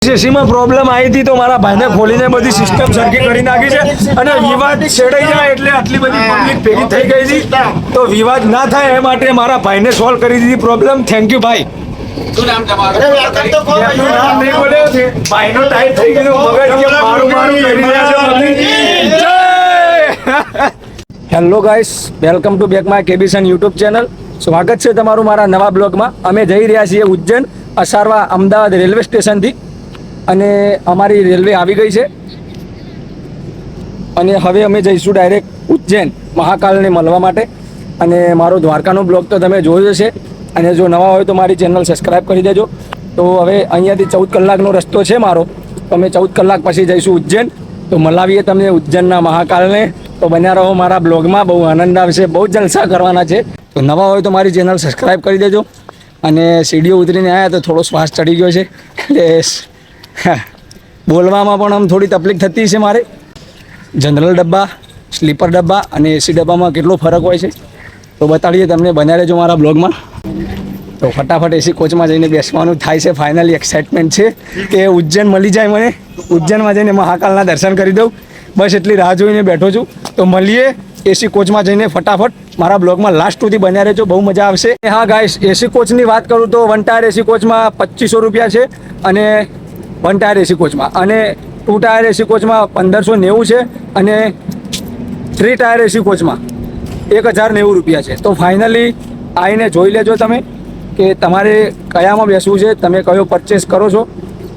એસીમાં પ્રોબ્લેમ આવી હતી તો મારા ભાઈને ખોલીને બધી સિસ્ટમ સરખી કરી નાખી છે અને વિવાદ છેડાઈ જાય એટલે આટલી બધી પબ્લિક ભેગી થઈ ગઈ હતી તો વિવાદ ના થાય એ માટે મારા ભાઈને સોલ્વ કરી દીધી પ્રોબ્લેમ. થેન્ક યુ ભાઈ. શું નામ તમારું? એમનું નામ નહીં બોલ્યો છે. ભાઈનો ટાઈટ થઈ ગયો મગજ કે મારું કરી રહ્યા છે. જય. Hello guys, welcome to back my કેબીસન યુટ્યુબ ચેનલ. સ્વાગત છે તમારું મારા નવા બ્લોગમાં. અમે જઈ રહ્યા છીએ ઉજ્જૈન અસારવા અમદાવાદ રેલવે સ્ટેશનથી અને અમારી રેલવે આવી ગઈ છે અને હવે અમે જઈશું ડાયરેક્ટ ઉજ્જૈન મહાકાલને મળવા માટે. અને મારો દ્વારકાનો બ્લોગ તો તમે જોયો છે અને જો નવા હોય તો મારી ચેનલ સબસ્ક્રાઈબ કરી દેજો. તો હવે અહીંયાથી 14 કલાકનો રસ્તો છે મારો, તો અમે 14 કલાક પછી જઈશું ઉજ્જૈન. તો મળાવીએ તમને ઉજ્જૈનના મહાકાલને. તો બન્યા રહો મારા બ્લોગમાં, બહુ આનંદ આવશે, બહુ જલસા કરવાના છે. તો નવા હોય તો મારી ચેનલ સબસ્ક્રાઈબ કરી દેજો. અને સીડીઓ ઉતરીને આવ્યા તો થોડો શ્વાસ ચડી ગયો છે એટલે બોલવામાં પણ આમ થોડી તકલીફ થતી છે મારે. જનરલ ડબ્બા, સ્લીપર ડબ્બા અને એસી ડબ્બામાં કેટલો ફરક હોય છે તો બતાડીએ તમને, બન્યા રહેજો મારા બ્લોગમાં. તો ફટાફટ એસી કોચમાં જઈને બેસવાનું થાય છે. ફાઇનલી એક્સાઇટમેન્ટ છે કે ઉજ્જૈન મળી જાય મને, ઉજ્જૈનમાં જઈને મહાકાલના દર્શન કરી દઉં. બસ એટલી રાહ જોઈને બેઠો છું. તો મળીએ એસી કોચમાં જઈને ફટાફટ. મારા બ્લોગમાં લાસ્ટ સુધી બન્યા રહેજો, બહુ મજા આવશે. હા ગાઈસ, એસી કોચની વાત કરું તો 1 ટાયર એસી કોચમાં 2500 રૂપિયા છે અને 1 ટાયર એસી કોચમાં, અને 2 ટાયર એસી કોચમાં 1590 છે અને 3 ટાયર એસી કોચમાં 1090 રૂપિયા છે. તો ફાઇનલી આવીને જોઈ લેજો તમે કે તમારે કયામાં બેસવું છે, તમે કયો પરચેસ કરો છો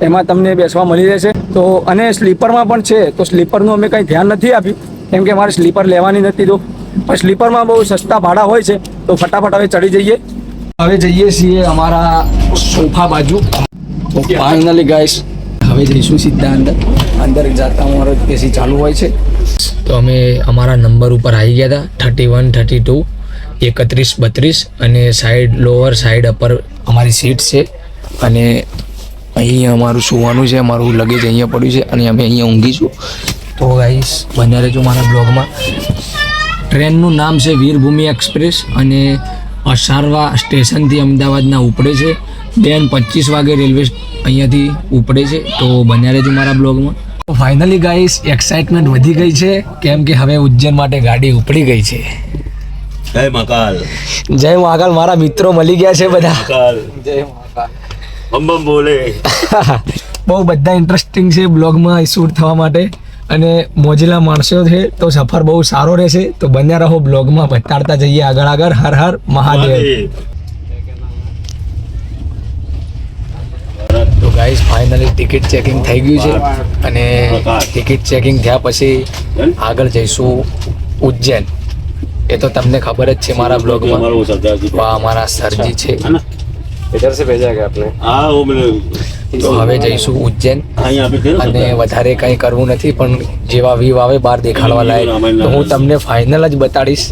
એમાં તમને બેસવા મળી રહેશે. તો અને સ્લીપરમાં પણ છે, તો સ્લીપરનું અમે કંઈ ધ્યાન નથી આપ્યું કેમ કે મારે સ્લીપર લેવાની નથી. તો પણ સ્લીપરમાં બહુ સસ્તા ભાડા હોય છે. તો ફટાફટ હવે ચડી જઈએ. હવે જઈએ છીએ અમારા સોફા બાજુ. ફાઇનલી ગાઈસ હવે જઈશું સીધા અંદર જતા અમારો એસી ચાલુ હોય છે. તો અમે અમારા નંબર ઉપર આવી ગયા હતા 31, 32, 31, 32 અને સાઈડ લોઅર સાઈડ અપર અમારી સીટ છે. અને અહીંયા અમારું સુવાનું છે, અમારું લગેજ અહીંયા પડ્યું છે અને અમે અહીંયા ઊંઘીશું. તો ગાઈસ બન્યા રહેજો મારા બ્લોગમાં. ટ્રેનનું નામ છે વીરભૂમિ એક્સપ્રેસ અને અસારવા સ્ટેશનથી અમદાવાદના ઉપડે છે. 2:25 વાગે રેલવે અહીંયાથી ઉપડે છે. તો બન્યા રહેજો મારા બ્લોગમાં. તો ફાઇનલી ગાઈસ એક્સાઇટમેન્ટ વધી ગઈ છે કેમ કે હવે ઉજ્જૈન માટે ગાડી ઉપડી ગઈ છે. જય મહાકાલ. જય મહાકાલ. મારા મિત્રો મળી ગયા છે બધા. જય મહાકાલ. બમ બમ બોલે. બહુ બધા ઇન્ટરેસ્ટિંગ છે બ્લોગમાં શૂટ થવા માટે અને મોજીલા માણસો છે તો સફર બહુ સારો રહેશે. તો બન્યા રહો બ્લોગમાં, બતાડતા જઈએ આગળ આગળ. હર હર મહાદેવ. તો ગાઈસ ફાઇનલી ટિકિટ ચેકિંગ થઈ ગયું છે અને ટિકિટ ચેકિંગ થયા પછી આગળ જઈશું ઉજ્જૈન. એ તો તમને ખબર જ છે મારા બ્લોગમાં. અમારા સરજી છે. इधर से भेजा गया आपने? हाँ वो मैंने. તો હવે જઈશું ઉજ્જૈન અને વધારે કંઈ કરવું નથી પણ જેવા વ્યૂ આવે બહાર દેખાડવા લાયક તો હું તમને ફાઇનલ જ બતાડીશ.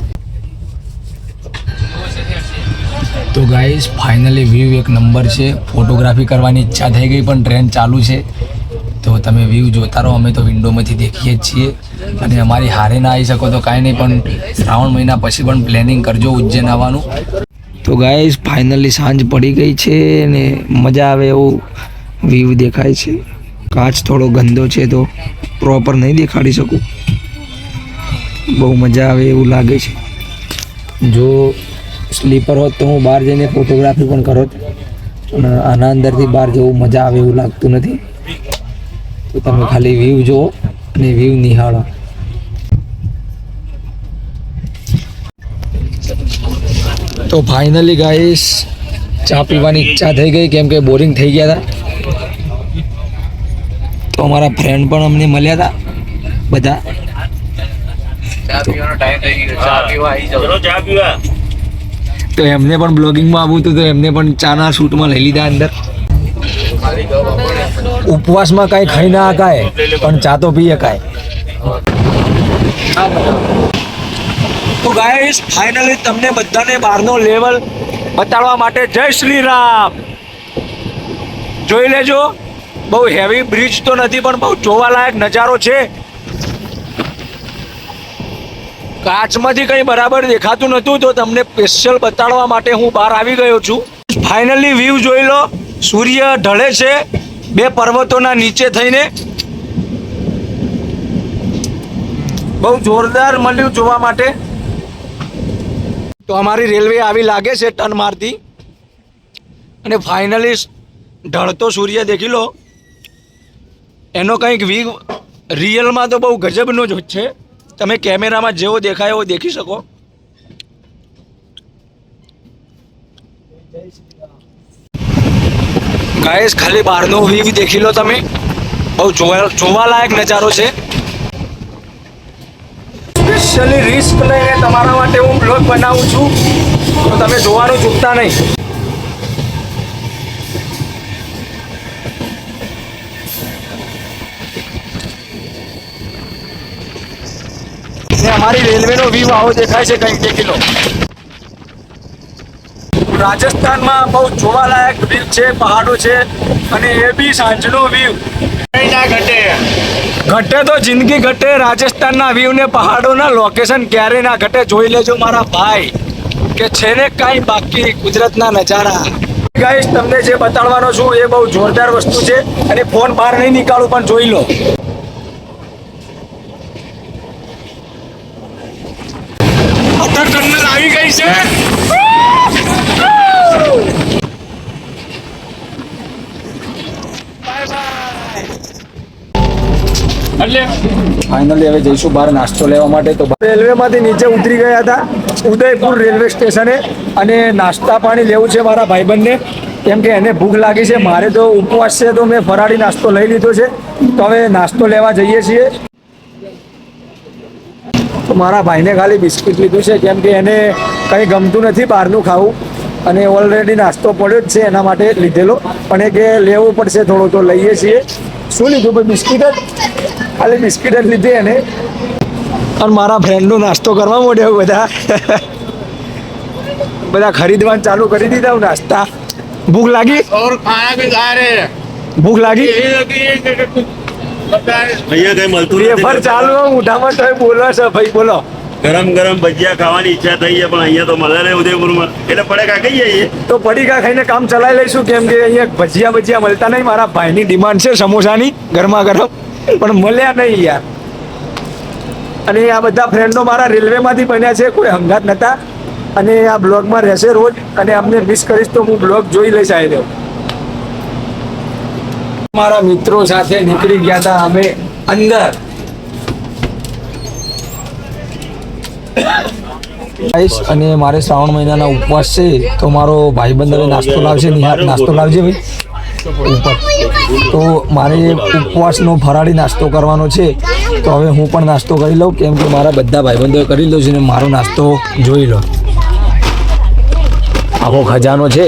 તો ગાઈસ ફાઇનલી વ્યૂ એક નંબર છે. ફોટોગ્રાફી કરવાની ઈચ્છા થઈ ગઈ પણ ટ્રેન ચાલુ છે તો તમે વ્યૂ જોતા રહો. અમે તો વિન્ડોમાંથી દેખીએ જ છીએ અને અમારી હારે ના આવી શકો તો કાંઈ નહીં પણ શ્રાવણ મહિના પછી પણ પ્લેનિંગ કરજો ઉજ્જૈન આવવાનું. તો ગાઈસ ફાઇનલી સાંજ પડી ગઈ છે ને મજા આવે એવું વ્યૂ દેખાય છે. કાચ થોડો ગંદો છે તો પ્રોપર નહીં દેખાડી શકું. બહુ મજા આવે એવું લાગે છે. જો સ્લીપર હોત તો હું બહાર જઈને ફોટોગ્રાફી પણ કરત પણ આના અંદરથી બહાર જવું મજા આવે એવું લાગતું નથી. તો તમે ખાલી વ્યૂ જુઓ અને વ્યૂ નિહાળો. તો ફાઇનલી ગાઈસ ચા પીવાની ઈચ્છા થઈ ગઈ કેમ કે બોરિંગ થઈ ગયા હતા. તો અમારા ફ્રેન્ડ પણ અમને મળ્યા હતા બધા. તો એમને પણ બ્લોગિંગમાં આવવું હતું તો એમને પણ ચાના શૂટમાં લઈ લીધા અંદર. ઉપવાસમાં કાંઈ ખાઈ ના શકાય પણ ચા તો પી શકાય. તો ગાઈસ ફાઇનલી તમને બધાને બહારનો લેવલ બતાડવા માટે જય શ્રી રામ. જોઈ લેજો, બહુ હેવી બ્રિજ તો નથી પણ બહુ જોવાલાયક નજારો છે. કાચમાંથી કંઈ બરાબર દેખાતું નહોતું તો તમને સ્પેશિયલ બતાડવા માટે હું બહાર આવી ગયો છું. ફાઇનલી વ્યૂ જોઈ લો. સૂર્ય ઢળે છે બે પર્વતોના નીચે થઈને બહુ જોરદાર મળ્યું જોવા માટે. તો અમારી રેલવે આવી લાગે છે ટર્ન મારતી, અને ફાઇનલી ઢળતો સૂર્ય દેખી લો. એનો કંઈક વ્યૂ રિયલમાં તો બહુ ગજબનો જ છે. તમે કેમેરામાં જેવો દેખાય એવો દેખી શકો. ગાઈસ ખાલી બહારનો વ્યૂ દેખી લો તમે, બહુ જોવાલાયક નજારો છે. સ્પેશિયલી રિસ્ક લઈને તમારા માટે હું બ્લોગ બનાવું છું, તો તમે જોવાનું ચૂકતા નહીં. ને અમારી રેલવેનો વ્યૂ આવો દેખાય છે, કંઈક દેખી લો. રાજસ્થાનમાં બહુ જોવાલાયક વ્યૂ છે, પહાડો છે, અને એ બી સાંજનો વ્યૂ. ઘટે તો જિંદગી ઘટે, રાજસ્થાનના વ્યૂ ને પહાડોના લોકેશન ક્યારે ના ઘટે. જોઈ લેજો મારા ભાઈ કે છે ને કાંઈ બાકી કુદરતના નજારા. ગાઈસ તમને જે બતાડવાનો છું એ બહુ જોરદાર વસ્તુ છે, અને ફોન બહાર નહીં નીકાળું પણ જોઈ લો. અટર ટનલ આવી ગઈ છે. ફાઇનલી હવે જઈશું બહાર નાસ્તો લેવા માટે. તો રેલવેમાંથી નીચે ઉતરી ગયા હતા ઉદયપુર રેલવે સ્ટેશને, અને નાસ્તા પાણી લેવું છે મારા ભાઈબંધને, કેમ કે એને ભૂખ લાગી છે. મારે તો ઉપવાસ છે, તો મેં ફરાળી નાસ્તો લઈ લીધો છે. તો હવે નાસ્તો લેવા જઈએ છીએ. તો મારા ભાઈને ખાલી બિસ્કિટ લીધું છે, કેમ કે એને કંઈ ગમતું નથી બહારનું ખાવું, અને ઓલરેડી નાસ્તો પડ્યો જ છે એના માટે લીધેલો. પણ એ કે લેવું પડશે થોડું, તો લઈએ છીએ. શું લીધું ભાઈ? બિસ્કિટ જ, ખાલી બિસ્કિટ જ લીધી એને. અને મારા ફ્રેન્ડનો નાસ્તો કરવા માંડ્યો. બધા ખરીદવાનું ચાલુ કરી દીધા નાસ્તા. ભૂખ લાગી? ભૂખ લાગી? અહીંયા કઈ મળતું પેપર ચાલુ મોઢામાં તો બોલવા છે ભાઈ. બોલો. ગરમ ગરમ ભજીયા ખાવાની ઈચ્છા થઈ છે, પણ અહીંયા તો મળે ને ઉદયપુરમાં, એટલે પડીકા ખાઈ જઈએ. તો પડીકા ખાઈને કામ ચલાવી લઈશું, કેમ કે અહીંયા ભજીયા મળતા નહીં. મારા ભાઈની ડિમાન્ડ છે સમોસાની ગરમા ગરમ, પણ મળ્યા નહીં યાર. અને આ બધા ફ્રેન્ડો મારા રેલવેમાંથી બન્યા છે, કોઈ હંગાત નહોતા, અને આ બ્લોગમાં રહેશે રોજ. અને અમને મિસ કરીશ તો હું બ્લોગ જોઈ લઈશ. આવી રહ્યો મારા મિત્રો સાથે નીકળી ગયા હતા અમે અંદર. અને મારે શ્રાવણ મહિનાના ઉપવાસ છે, તો મારો ભાઈબંધ હવે નાસ્તો લાવશે. નિહાર નાસ્તો લાવજે ભાઈ ઉપર. તો મારે ઉપવાસનો ફરાળી નાસ્તો કરવાનો છે, તો હવે હું પણ નાસ્તો કરી લઉં, કેમ કે મારા બધા ભાઈબંધોએ કરી લો છે, ને મારો નાસ્તો જોઈ લો. આખો ખજાનો છે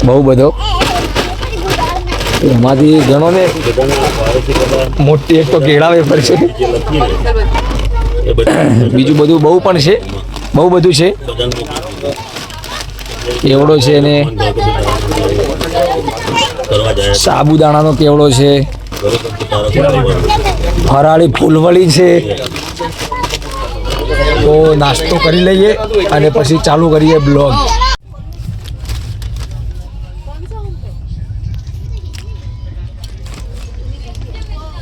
બહુ બધો, એમાંથી ઘણો ને મોટી એક તો કેળા વેફર છે, બીજું બધું બહુ પણ છે, બહુ બધું છે. કેવડો છે ને સાબુદાણાનો કેવડો છે, ફરાળી ફૂલવળી છે. તો નાસ્તો કરી લઈએ અને પછી ચાલુ કરીએ બ્લોગ.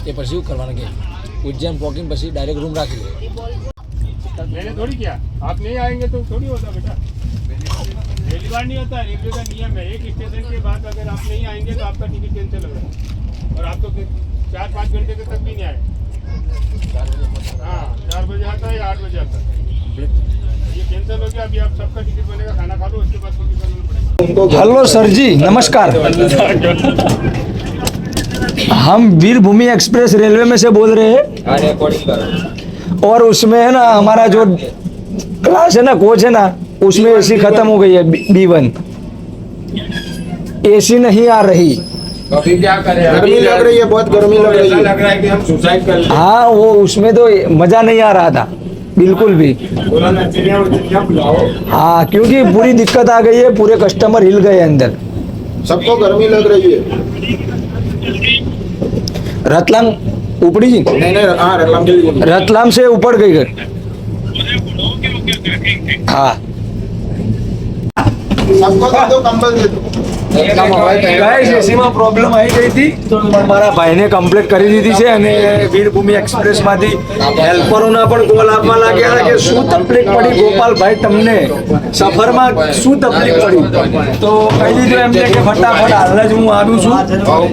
એ પછી શું કરવાનું કે उज्जैन पहुंचने પછી डायरेक्ट रूम રાખી લે. मैंने थोड़ी किया, आप नहीं आएंगे तो थोड़ी होता बेटा. पहली बार नहीं होता, रेलवे का नियम है. एक स्टेशन के बाद अगर आप नहीं आएंगे तो आपका टिकट कैंसिल होगा, और आप तो 4-5 घंटे तक भी नहीं आए. हाँ, 4 बजे आता है या 8 बजे आता है, ये कैंसिल हो गया. अभी आप सबका टिकट बनेगा, खाना खा लो, उसके बाद टिकट बनाना पड़ेगा. हेलो सर जी, नमस्कार. हम वीर भूमि एक्सप्रेस रेलवे में से बोल रहे हैं, और उसमें है ना हमारा जो क्लास है ना, कोच है ना, उसमें एसी खत्म हो गई है B1. एसी नहीं आ रही. अभी क्या करें? गर्मी लग रही है, बहुत गर्मी लग रही है. लग रहा है कि हम सुसाइड कर लें. हाँ, वो उसमें तो मजा नहीं आ रहा था बिल्कुल भी. बोला ना चिड़िया बुलाओ. हाँ, क्योंकि पूरी दिक्कत आ गई है, पूरे कस्टमर हिल गए अंदर. सबको गर्मी लग रही है. रतलाम उपड़ी जी, नहीं हाँ रतलाम के लिए. रतलाम से ऊपर गई घर. हाँ, सबको दे दो, कंबल दे दो. ગાઈસ એસીમાં પ્રોબ્લેમ આવી ગઈ હતી પણ મારા ભાઈને કમ્પ્લીટ કરી દીધી છે અને વીરભૂમિ એક્સપ્રેસમાંથી હેલ્પરોના પણ કોલ આપવા લાગ્યા કે શું તકલીફ પડી ગોપાલભાઈ તમને સફરમાં શું તકલીફ પડી તો કહી દીધું એમને કે ફટાફટ હાલ જ હું આવ્યું છું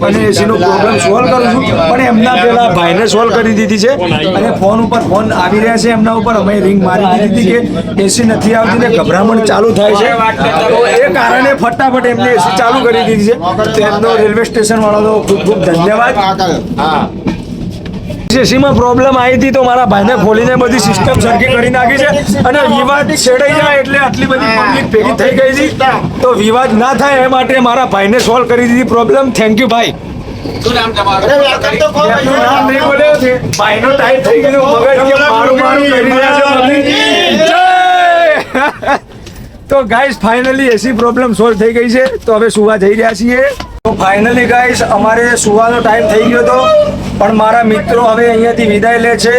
અને એસીનો પ્રોબ્લેમ સોલ્વ કરું છું પણ એમના પહેલા ભાઈને સોલ્વ કરી દીધી છે અને ફોન ઉપર ફોન આવી રહ્યા છે એમના ઉપર અમે રિંગ મારી દીધી હતી કે એસી નથી આવતી ને ગભરામણ ચાલુ થાય છે તો એ કારણે ફટાફટ એમને એસી ચાલુ કરી દીધી છે તો એમનો રેલવે સ્ટેશન વાળાનો ખૂબ ખૂબ ધન્યવાદ. એસીમાં પ્રોબ્લેમ આવી હતી તો મારા ભાઈને ખોલીને બધી સિસ્ટમ સરખી કરી નાખી છે અને વિવાદ છેડાઈ જાય એટલે આટલી બધી પબ્લિક ભેગી થઈ ગઈ હતી તો વિવાદ ના થાય એ માટે મારા ભાઈને સોલ્વ કરી દીધી પ્રોબ્લેમ. થેન્ક યુ ભાઈ. એમનું નામ નહીં બોલ્યો છે ભાઈનો ટાઈમ થઈ ગયો મગજ કે મારું મારું કરી રહ્યા છે જય. તો ગાઈસ ફાઇનલી એસી પ્રોબ્લેમ સોલ્વ થઈ ગઈ છે તો હવે સુવા જઈ રહ્યા છીએ. તો ફાઇનલી ગાઈસ અમારે સુવાનો ટાઈમ થઈ ગયો હતો પણ મારા મિત્રો હવે અહીંયાથી વિદાય લે છે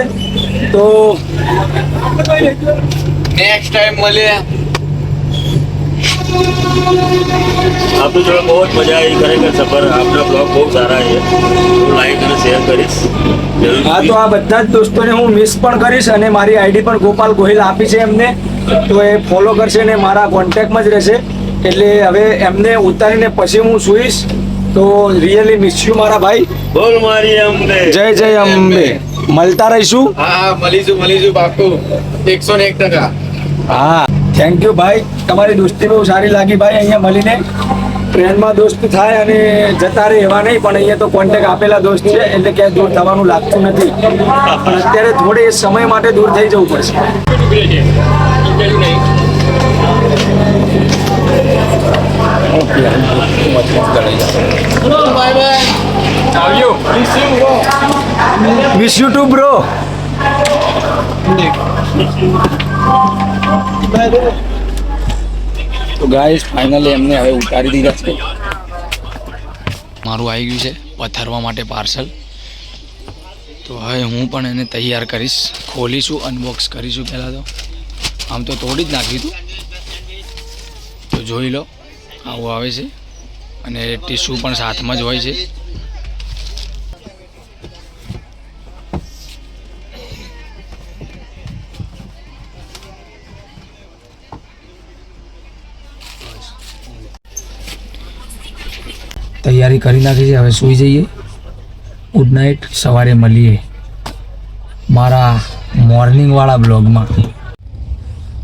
તો નેક્સ્ટ ટાઈમ મળીએ. આપની જોડે બહુ જ મજા આવી ખરેખર સફર આપના બ્લોગ બહુ સારા છે હું લાઈક અને શેર કરીશ હા તો આ બધા જ દોસ્તોને હું મિસ પણ કરીશ અને મારી આઈડી પણ ગોપાલ ગોહિલ આપી છે એમને તો એ ફોલો કરશે ને મારા કોન્ટેક્ટમાં જ રહેશે એટલે હવે એમને ઉતારીને પછી હું સુઈશ તો રિયલી મિસ યુ મારા ભાઈ. બોલ મારી અંબે જય જય અંબે. મળતા રહીશું. હા મળીશું પાક્કું 101%. હા થેન્ક યુ ભાઈ તમારી દોસ્તી બહુ સારી લાગી ભાઈ અહીંયા મળીને ટ્રેનમાં દોસ્ત થાય અને જતા રહે એવા નહીં પણ અહીંયા તો કોન્ટેક્ટ આપેલા દોસ્ત છે એટલે ક્યાંય દૂર થવાનું લાગતું નથી પણ અત્યારે થોડે સમય માટે દૂર થઈ જવું પડશે. Wish you too bro. તો ગાઈસ ફાઇનલી એમને હવે ઉતારી દીધા છે. મારું આવી ગયું છે પથારવા માટે પાર્સલ તો હવે હું પણ એને તૈયાર કરીશ ખોલીશું અનબોક્સ કરીશું. પહેલાં તો આમ તો તોડી જ નાખ્યું હતું તો જોઈ લો આવું આવે છે અને ટીશ્યુ પણ સાથમાં જ હોય છે. તૈયારી કરી નાખી છે હવે સૂઈ જઈએ. Good night. સવારે મળીએ મારા મોર્નિંગવાળા બ્લોગમાં.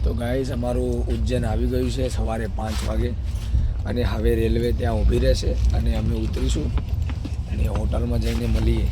તો ગાઈસ અમારું ઉજ્જૈન આવી ગયું છે સવારે 5 વાગે અને હવે રેલવે ત્યાં ઊભી રહેશે અને અમે ઉતરીશું અને હોટલમાં જઈને મળીએ.